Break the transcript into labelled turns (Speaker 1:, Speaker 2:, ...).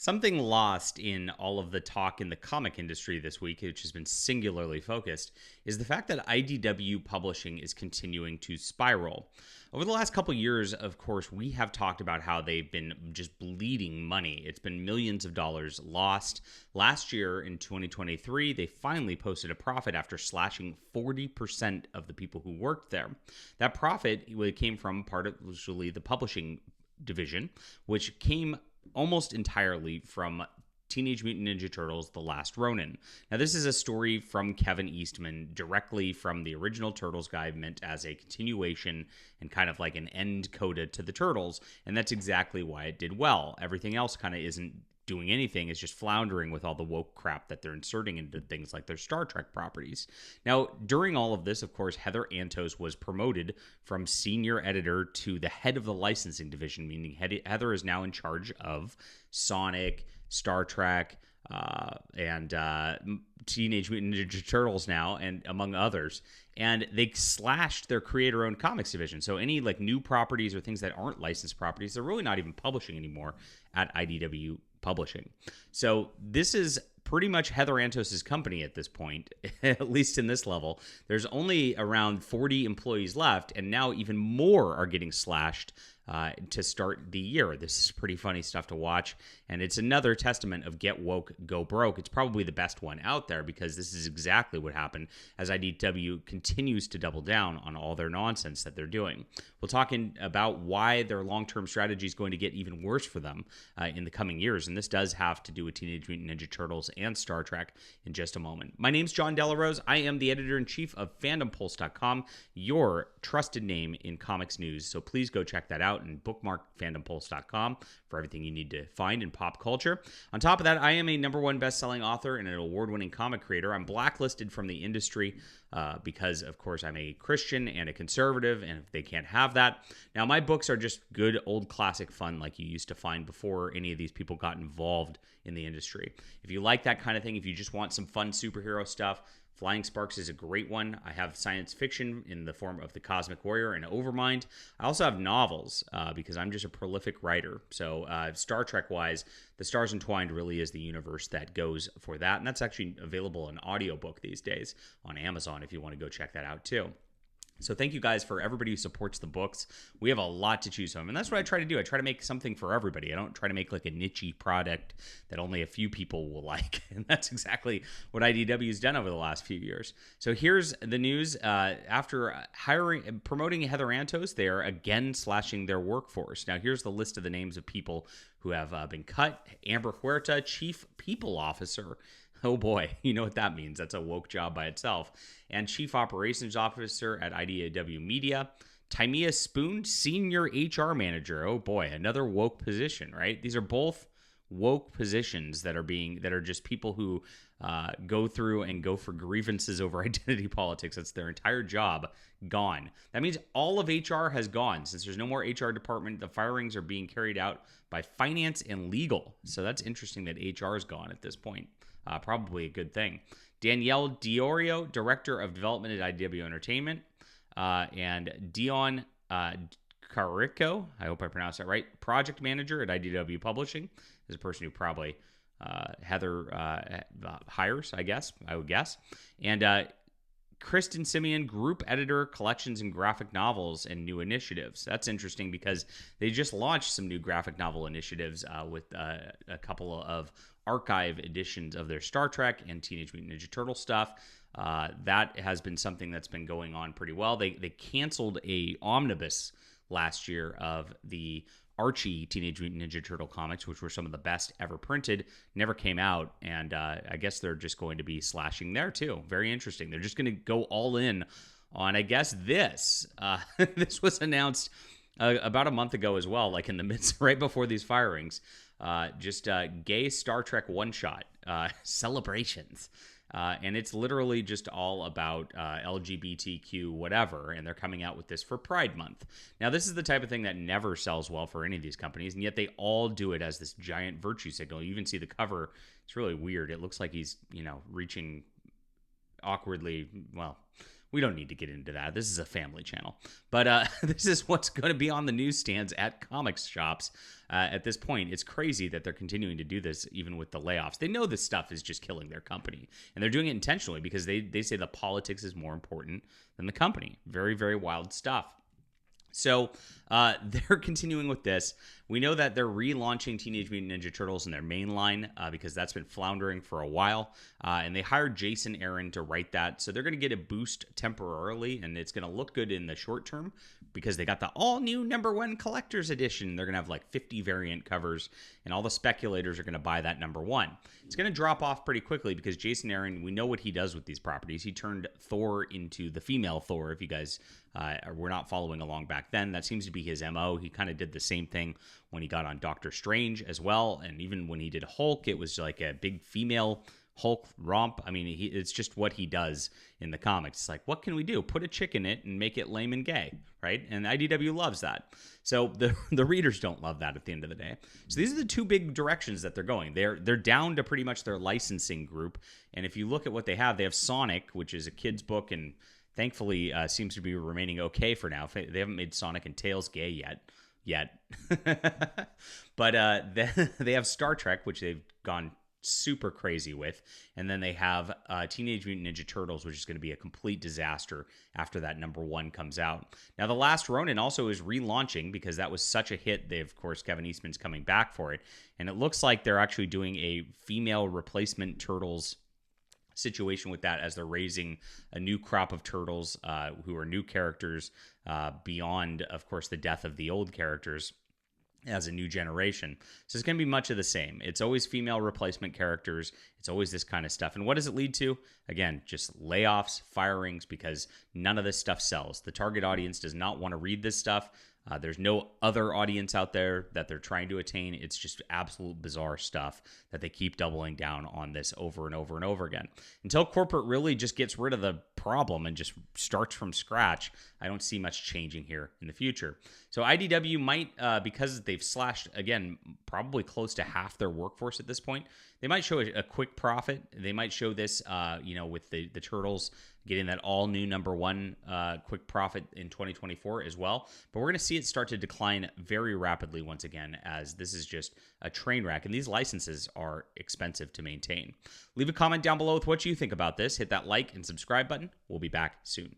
Speaker 1: Something lost in all of the talk in the comic industry this week, which has been singularly focused, is the fact that IDW Publishing is continuing to spiral. Over the last couple years, of course, we have talked about how they've been just bleeding money. It's been millions of dollars lost. Last year, in 2023, they finally posted a profit after slashing 40% of the people who worked there. That profit came from partially the publishing division, which came almost entirely from Teenage Mutant Ninja Turtles: The Last Ronin. Now, this is a story from Kevin Eastman, directly from the original Turtles guide, meant as a continuation and kind of like an end coda to the Turtles, and that's exactly why it did well. Everything else kind of isn't doing anything. It's just floundering with all the woke crap that they're inserting into things like their Star Trek properties. Now, during all of this, of course, Heather Antos was promoted from senior editor to the head of the licensing division, meaning Heather is now in charge of Sonic, Star Trek, and Teenage Mutant Ninja Turtles now, and among others. And they slashed their creator-owned comics division. So any like new properties or things that aren't licensed properties, they're really not even publishing anymore at IDW Publishing. So this is pretty much Heather Antos' company at this point, at least in this level. There's only around 40 employees left, and now even more are getting slashed to start the year. This is pretty funny stuff to watch, and it's another testament of get woke, go broke. It's probably the best one out there because this is exactly what happened as IDW continues to double down on all their nonsense that they're doing. We'll talk about why their long-term strategy is going to get even worse for them in the coming years, and this does have to do with Teenage Mutant Ninja Turtles and Star Trek in just a moment. My name's John Delarose. I am the editor-in-chief of FandomPulse.com, your trusted name in comics news, so please go check that out and bookmark FandomPulse.com for everything you need to find in pop culture. On top of that, I am a #1 best-selling author and an award-winning comic creator. I'm blacklisted from the industry because, of course, I'm a Christian and a conservative, and they can't have that. Now, my books are just good old classic fun like you used to find before any of these people got involved in the industry. If you like that kind of thing, if you just want some fun superhero stuff, Flying Sparks is a great one. I have science fiction in the form of The Cosmic Warrior and Overmind. I also have novels because I'm just a prolific writer. So Star Trek-wise, The Stars Entwined really is the universe that goes for that. And that's actually available in audiobook these days on Amazon if you want to go check that out too. So thank you guys for everybody who supports the books. We have a lot to choose from, and that's what I try to do. I try to make something for everybody. I don't try to make like a niche-y product that only a few people will like, and that's exactly what IDW has done over the last few years. So here's the news. After promoting Heather Antos, they are again slashing their workforce. Now here's the list of the names of people who have been cut. Amber Huerta, Chief People Officer. Oh boy, you know what that means. That's a woke job by itself. And Chief Operations Officer at IDW Media. Timea Spoon, Senior HR Manager. Oh boy, another woke position, right? These are both woke positions that are just people who go through and go for grievances over identity politics. That's their entire job gone. That means all of HR has gone. Since there's no more HR department, the firings are being carried out by finance and legal. So that's interesting that HR is gone at this point. Probably a good thing. Danielle Diorio, Director of Development at IDW Entertainment, and Dion Carico, I hope I pronounced that right, Project Manager at IDW Publishing, is a person who probably Heather hires, I would guess. And Kristen Simeon, Group Editor, Collections and Graphic Novels and New Initiatives. That's interesting because they just launched some new graphic novel initiatives with a couple of archive editions of their Star Trek and Teenage Mutant Ninja Turtle stuff. That has been something that's been going on pretty well. They canceled a omnibus last year of the Archie Teenage Mutant Ninja Turtle comics, which were some of the best ever printed, never came out, and I guess they're just going to be slashing there too. Very interesting. They're just going to go all in on, I guess, this. This was announced about a month ago as well, like in the midst, right before these firings. Just gay Star Trek one-shot celebrations. And it's literally just all about LGBTQ whatever, and they're coming out with this for Pride Month. Now, this is the type of thing that never sells well for any of these companies, and yet they all do it as this giant virtue signal. You even see the cover. It's really weird. It looks like he's, reaching awkwardly, well, We don't need to get into that. This is a family channel. But this is what's going to be on the newsstands at comics shops at this point. It's crazy that they're continuing to do this even with the layoffs. They know this stuff is just killing their company. And they're doing it intentionally because they say the politics is more important than the company. Very, very wild stuff. So they're continuing with this. We know that they're relaunching Teenage Mutant Ninja Turtles in their main line because that's been floundering for a while. And they hired Jason Aaron to write that. So they're going to get a boost temporarily, and it's going to look good in the short term because they got the all-new #1 collector's edition. They're going to have like 50 variant covers, and all the speculators are going to buy that #1. It's going to drop off pretty quickly because Jason Aaron, we know what he does with these properties. He turned Thor into the female Thor, if you guys were not following along back then. That seems to be his MO. He kind of did the same thing when he got on Doctor Strange as well. And even when he did Hulk, it was like a big female Hulk romp. I mean, it's just what he does in the comics. It's like, what can we do? Put a chick in it and make it lame and gay, right? And IDW loves that. So the readers don't love that at the end of the day. So these are the two big directions that they're going. They're down to pretty much their licensing group. And if you look at what they have Sonic, which is a kid's book and thankfully seems to be remaining okay for now. They haven't made Sonic and Tails gay yet. But they have Star Trek, which they've gone super crazy with. And then they have Teenage Mutant Ninja Turtles, which is going to be a complete disaster after that #1 comes out. Now, The Last Ronin also is relaunching because that was such a hit. Of course, Kevin Eastman's coming back for it. And it looks like they're actually doing a female replacement Turtles situation with that as they're raising a new crop of turtles who are new characters beyond, of course, the death of the old characters as a new generation. So it's going to be much of the same. It's always female replacement characters. It's always this kind of stuff. And what does it lead to? Again, just layoffs, firings, because none of this stuff sells. The target audience does not want to read this stuff. There's no other audience out there that they're trying to attain. It's just absolute bizarre stuff that they keep doubling down on this over and over and over again. Until corporate really just gets rid of the problem and just starts from scratch, I don't see much changing here in the future. So IDW might, because they've slashed, again, probably close to half their workforce at this point, they might show a quick profit. They might show this, with the Turtles getting that all-new #1 quick profit in 2024 as well. But we're going to see it start to decline very rapidly once again, as this is just a train wreck, and these licenses are expensive to maintain. Leave a comment down below with what you think about this. Hit that like and subscribe button. We'll be back soon.